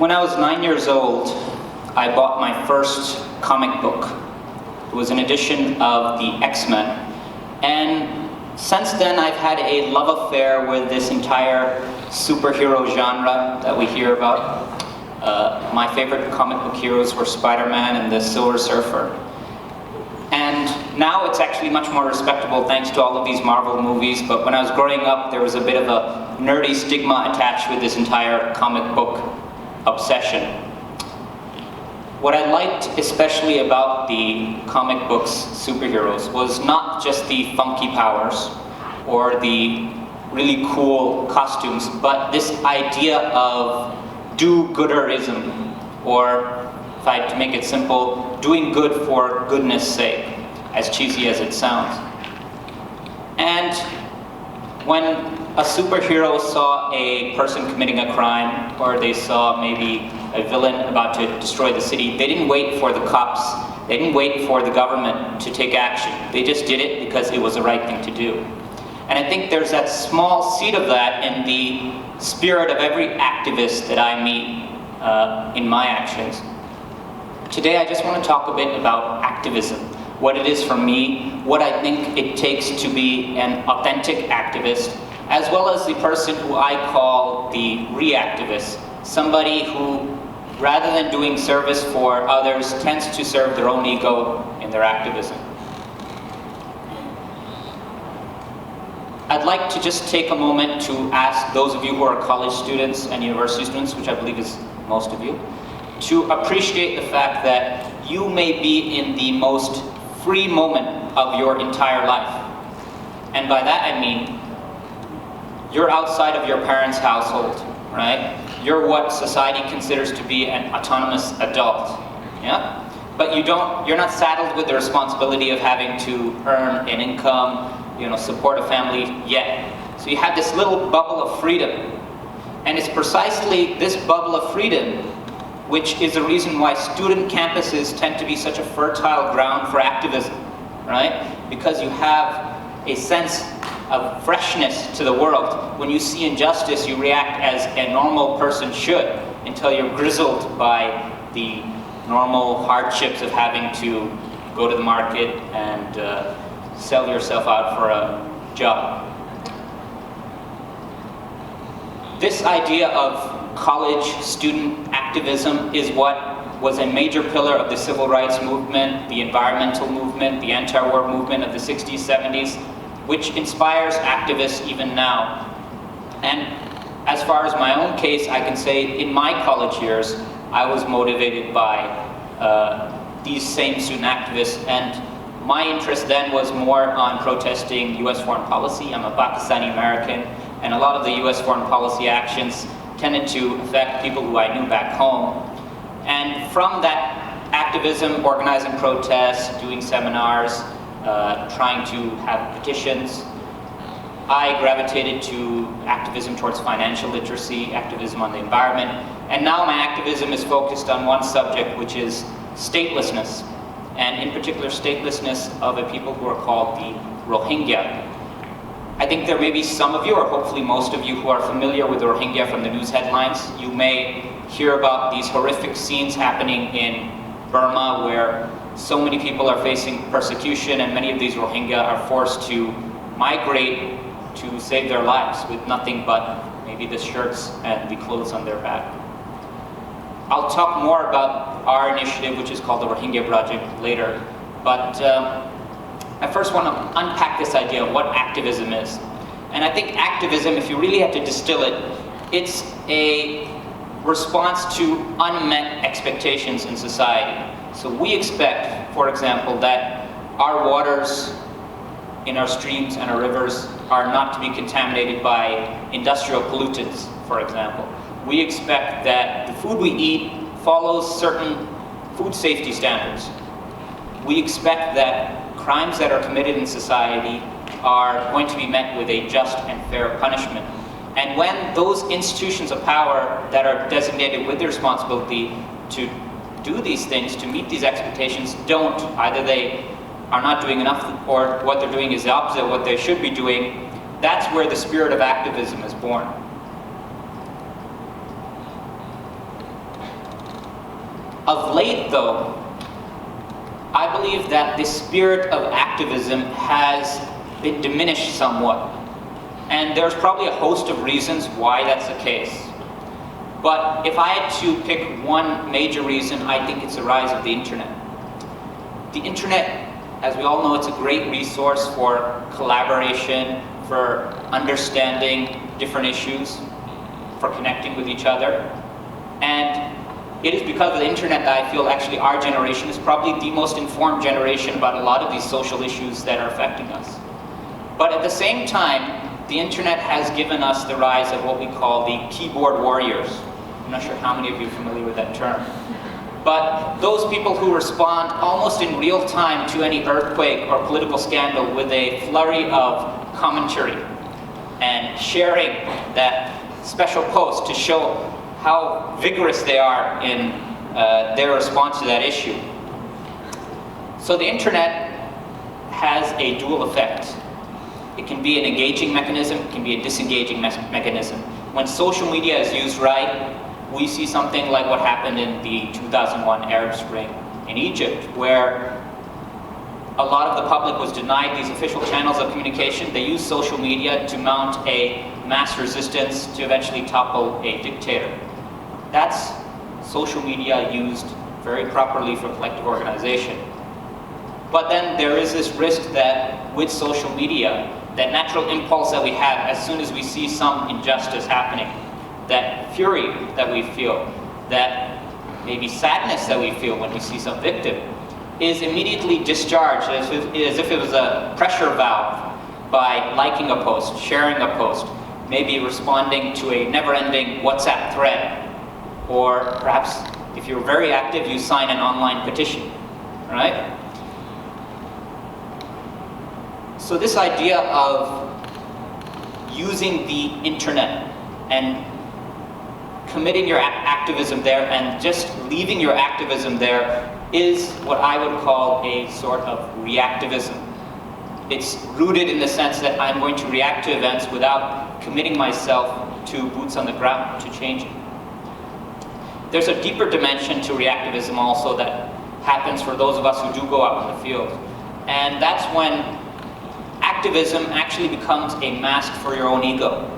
When I was 9 years old, I bought my first comic book. It was an edition of the X-Men. And since then, I've had a love affair with this entire superhero genre that we hear about. My favorite comic book heroes were Spider-Man and the Silver Surfer. And now it's actually much more respectable thanks to all of these Marvel movies, but when I was growing up, there was a bit of a nerdy stigma attached with this entire comic book obsession. What I liked especially about the comic books superheroes was not just the funky powers or the really cool costumes, but this idea of do-gooderism, or if I had to make it simple, doing good for goodness sake, as cheesy as it sounds. And when a superhero saw a person committing a crime, or they saw maybe a villain about to destroy the city, they didn't wait for the cops, they didn't wait for the government to take action. They just did it because it was the right thing to do. And I think there's that small seed of that in the spirit of every activist that I meet in my actions. Today I just want to talk a bit about activism, what it is for me, what I think it takes to be an authentic activist, as well as the person who I call the reactivist, somebody who, rather than doing service for others, tends to serve their own ego in their activism. I'd like to just take a moment to ask those of you who are college students and university students, which I believe is most of you, to appreciate the fact that you may be in the most free moment of your entire life. And by that I mean, you're outside of your parents' household, right? You're what society considers to be an autonomous adult, yeah? But you're not saddled with the responsibility of having to earn an income, support a family yet. So you have this little bubble of freedom. And it's precisely this bubble of freedom which is the reason why student campuses tend to be such a fertile ground for activism, right? Because you have a sense of freshness to the world. When you see injustice, you react as a normal person should, until you're grizzled by the normal hardships of having to go to the market and sell yourself out for a job. This idea of college student activism is what was a major pillar of the civil rights movement, the environmental movement, the anti-war movement of the 60s, 70s, which inspires activists even now. And as far as my own case, I can say in my college years, I was motivated by these same student activists, and my interest then was more on protesting US foreign policy. I'm a Pakistani American, and a lot of the US foreign policy actions tended to affect people who I knew back home. And from that activism, organizing protests, doing seminars, trying to have petitions, I gravitated to activism towards financial literacy, activism on the environment, and now my activism is focused on one subject, which is statelessness, and in particular statelessness of a people who are called the Rohingya. I think there may be some of you, or hopefully most of you, who are familiar with the Rohingya from the news headlines. You may hear about these horrific scenes happening in Burma where so many people are facing persecution, and many of these Rohingya are forced to migrate to save their lives with nothing but maybe the shirts and the clothes on their back. I'll talk more about our initiative, which is called the Rohingya Project, later, but I first want to unpack this idea of what activism is. And I think activism, if you really had to distill it, it's a response to unmet expectations in society. So we expect, for example, that our waters in our streams and our rivers are not to be contaminated by industrial pollutants, for example. We expect that the food we eat follows certain food safety standards. We expect that crimes that are committed in society are going to be met with a just and fair punishment. And when those institutions of power that are designated with the responsibility to do these things, to meet these expectations, don't, either they are not doing enough or what they're doing is the opposite of what they should be doing, that's where the spirit of activism is born. Of late, though, I believe that the spirit of activism has been diminished somewhat. And there's probably a host of reasons why that's the case. But if I had to pick one major reason, I think it's the rise of the internet. The internet, as we all know, it's a great resource for collaboration, for understanding different issues, for connecting with each other. And it is because of the internet that I feel actually our generation is probably the most informed generation about a lot of these social issues that are affecting us. But at the same time, the internet has given us the rise of what we call the keyboard warriors. I'm not sure how many of you are familiar with that term. But those people who respond almost in real time to any earthquake or political scandal with a flurry of commentary and sharing that special post to show how vigorous they are in their response to that issue. So the internet has a dual effect. It can be an engaging mechanism, it can be a disengaging mechanism. When social media is used right, we see something like what happened in the 2001 Arab Spring in Egypt, where a lot of the public was denied these official channels of communication. They used social media to mount a mass resistance to eventually topple a dictator. That's social media used very properly for collective organization. But then there is this risk that with social media, that natural impulse that we have as soon as we see some injustice happening, that fury that we feel, that maybe sadness that we feel when we see some victim, is immediately discharged as if it was a pressure valve by liking a post, sharing a post, maybe responding to a never-ending WhatsApp thread, or perhaps if you're very active, you sign an online petition, right? So this idea of using the internet and committing your activism there and just leaving your activism there is what I would call a sort of reactivism. It's rooted in the sense that I'm going to react to events without committing myself to boots on the ground to change it. There's a deeper dimension to reactivism also that happens for those of us who do go out in the field. And that's when activism actually becomes a mask for your own ego.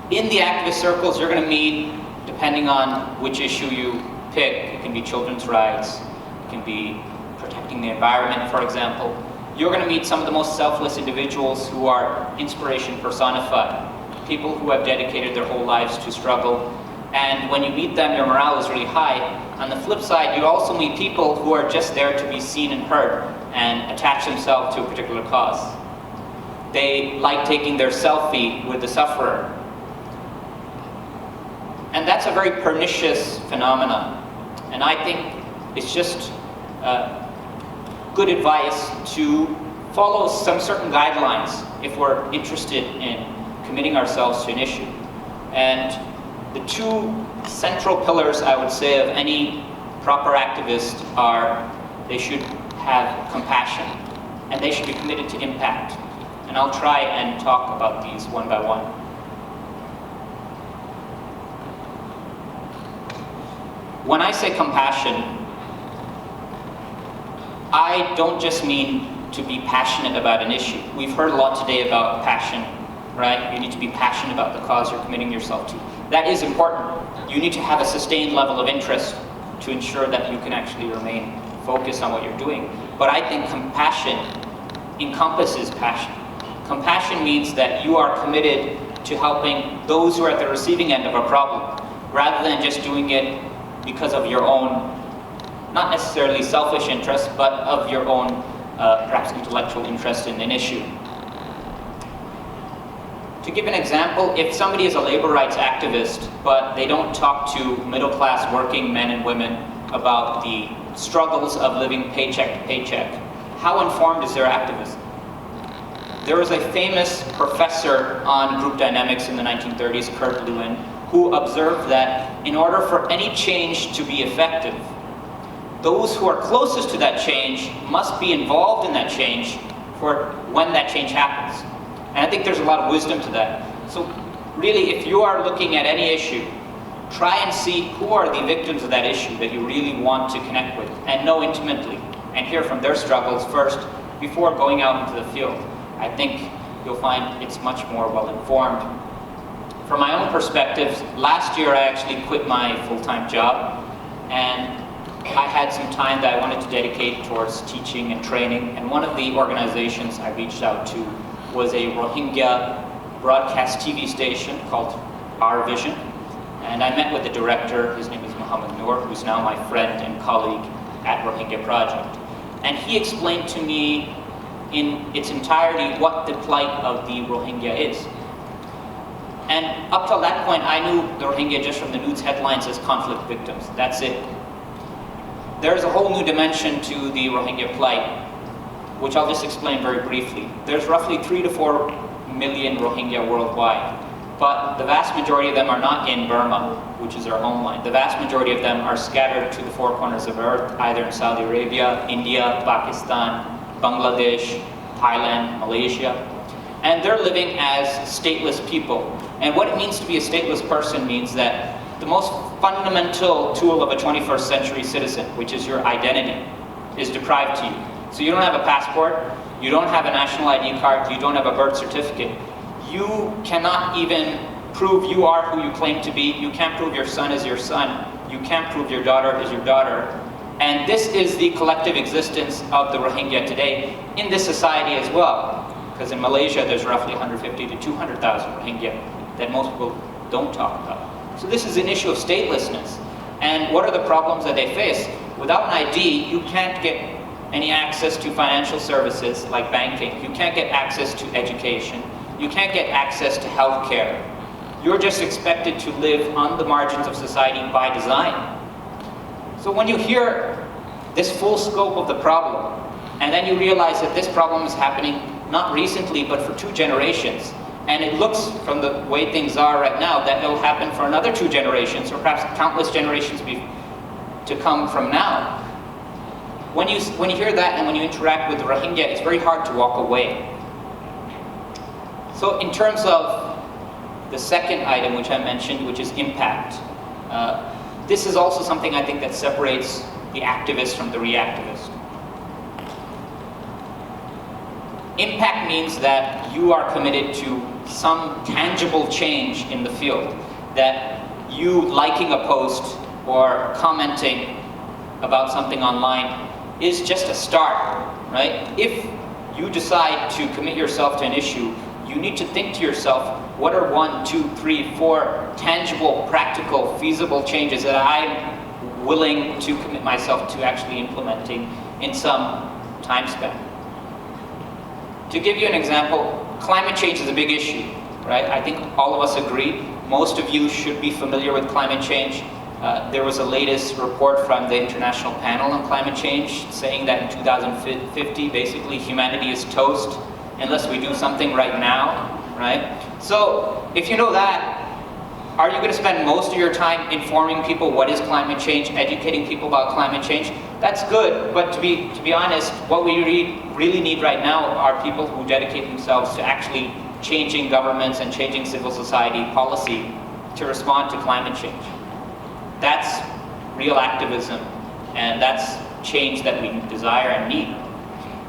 In the activist circles, you're going to meet, depending on which issue you pick, it can be children's rights, it can be protecting the environment, for example. You're going to meet some of the most selfless individuals who are inspiration personified, people who have dedicated their whole lives to struggle. And when you meet them, your morale is really high. On the flip side, you also meet people who are just there to be seen and heard and attach themselves to a particular cause. They like taking their selfie with the sufferer. And that's a very pernicious phenomenon. And I think it's just good advice to follow some certain guidelines if we're interested in committing ourselves to an issue. And the two central pillars, I would say, of any proper activist are they should have compassion and they should be committed to impact. And I'll try and talk about these one by one. When I say compassion, I don't just mean to be passionate about an issue. We've heard a lot today about passion, right? You need to be passionate about the cause you're committing yourself to. That is important. You need to have a sustained level of interest to ensure that you can actually remain focused on what you're doing. But I think compassion encompasses passion. Compassion means that you are committed to helping those who are at the receiving end of a problem, rather than just doing it because of your own, not necessarily selfish interest, but of your own perhaps intellectual interest in an issue. To give an example, if somebody is a labor rights activist, but they don't talk to middle-class working men and women about the struggles of living paycheck to paycheck, how informed is their activism? There was a famous professor on group dynamics in the 1930s, Kurt Lewin, who observed that in order for any change to be effective, those who are closest to that change must be involved in that change for when that change happens. And I think there's a lot of wisdom to that. So really, if you are looking at any issue, try and see who are the victims of that issue that you really want to connect with and know intimately and hear from their struggles first before going out into the field. I think you'll find it's much more well informed. From my own perspective, last year I actually quit my full-time job, and I had some time that I wanted to dedicate towards teaching and training, and one of the organizations I reached out to was a Rohingya broadcast TV station called Our Vision, and I met with the director. His name is Muhammad Noor, who's now my friend and colleague at Rohingya Project, and he explained to me in its entirety what the plight of the Rohingya is. And up till that point, I knew the Rohingya just from the news headlines as conflict victims. That's it. There's a whole new dimension to the Rohingya plight, which I'll just explain very briefly. There's roughly 3 to 4 million Rohingya worldwide, but the vast majority of them are not in Burma, which is our homeland. The vast majority of them are scattered to the four corners of earth, either in Saudi Arabia, India, Pakistan, Bangladesh, Thailand, Malaysia, and they're living as stateless people. And what it means to be a stateless person means that the most fundamental tool of a 21st century citizen, which is your identity, is deprived to you. So you don't have a passport, you don't have a national ID card, you don't have a birth certificate. You cannot even prove you are who you claim to be. You can't prove your son is your son. You can't prove your daughter is your daughter. And this is the collective existence of the Rohingya today in this society as well. Because in Malaysia, there's roughly 150 to 200,000 Rohingya that most people don't talk about. So this is an issue of statelessness. And what are the problems that they face? Without an ID, you can't get any access to financial services like banking. You can't get access to education. You can't get access to healthcare. You're just expected to live on the margins of society by design. So when you hear this full scope of the problem, and then you realize that this problem is happening not recently, but for 2 generations, and it looks from the way things are right now that it'll happen for another 2 generations, or perhaps countless generations to come from now. When you hear that and when you interact with the Rohingya, it's very hard to walk away. So in terms of the second item which I mentioned, which is impact, this is also something I think that separates the activist from the reactivist. Impact means that you are committed to some tangible change in the field, that you liking a post or commenting about something online is just a start, right? If you decide to commit yourself to an issue, you need to think to yourself, what are 1, 2, 3, 4 tangible, practical, feasible changes that I'm willing to commit myself to actually implementing in some time span? To give you an example, climate change is a big issue, right? I think all of us agree. Most of you should be familiar with climate change. There was a latest report from the International Panel on Climate Change saying that in 2050, basically humanity is toast unless we do something right now, right? So if you know that, are you going to spend most of your time informing people what is climate change, educating people about climate change? That's good, but to be honest, what we really need right now are people who dedicate themselves to actually changing governments and changing civil society policy to respond to climate change. That's real activism, and that's change that we desire and need.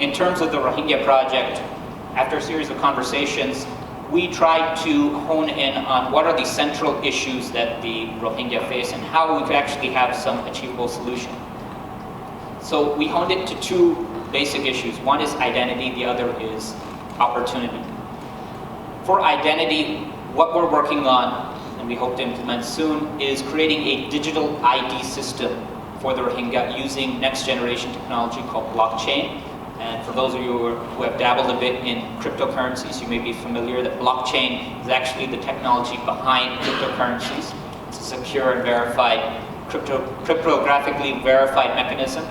In terms of the Rohingya project, after a series of conversations, we tried to hone in on what are the central issues that the Rohingya face and how we could actually have some achievable solution. So we honed it to 2 basic issues. One is identity, the other is opportunity. For identity, what we're working on, and we hope to implement soon, is creating a digital ID system for the Rohingya using next generation technology called blockchain. And for those of you who have dabbled a bit in cryptocurrencies, you may be familiar that blockchain is actually the technology behind cryptocurrencies. It's a secure and verified, cryptographically verified mechanism.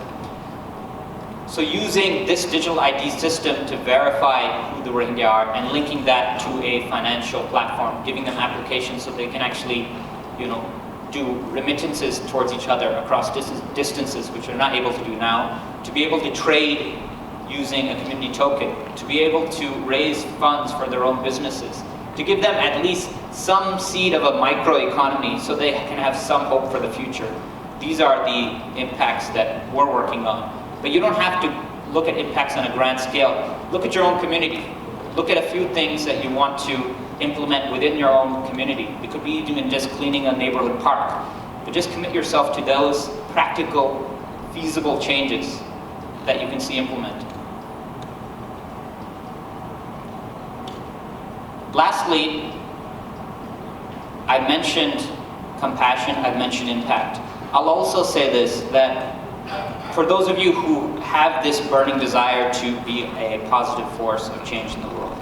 So using this digital ID system to verify who the Rohingya are and linking that to a financial platform, giving them applications so they can actually, do remittances towards each other across distances, which they're not able to do now, to be able to trade using a community token, to be able to raise funds for their own businesses, to give them at least some seed of a microeconomy so they can have some hope for the future. These are the impacts that we're working on. But you don't have to look at impacts on a grand scale. Look at your own community. Look at a few things that you want to implement within your own community. It could be even just cleaning a neighborhood park. But just commit yourself to those practical, feasible changes that you can see implemented. Lastly, I mentioned compassion, I've mentioned impact. I'll also say this, that for those of you who have this burning desire to be a positive force of change in the world,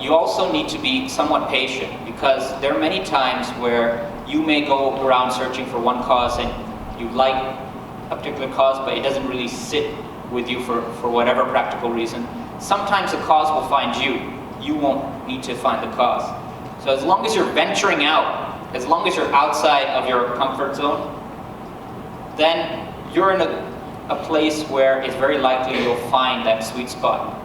you also need to be somewhat patient, because there are many times where you may go around searching for one cause and you like a particular cause, but it doesn't really sit with you for whatever practical reason. Sometimes the cause will find you. You won't need to find the cause. So as long as you're venturing out, as long as you're outside of your comfort zone, then you're in a place where it's very likely you'll find that sweet spot.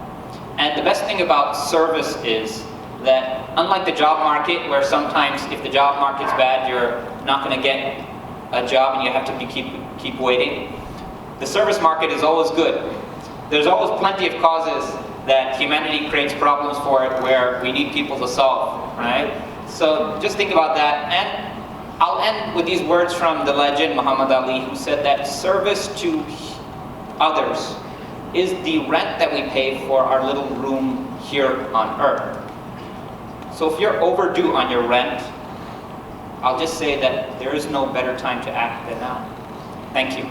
And the best thing about service is that, unlike the job market, where sometimes if the job market's bad, you're not going to get a job and you have to keep waiting, the service market is always good. There's always plenty of causes that humanity creates problems for it where we need people to solve, right? So just think about that. And I'll end with these words from the legend Muhammad Ali, who said that service to others is the rent that we pay for our little room here on earth. So if you're overdue on your rent, I'll just say that there is no better time to act than now. Thank you.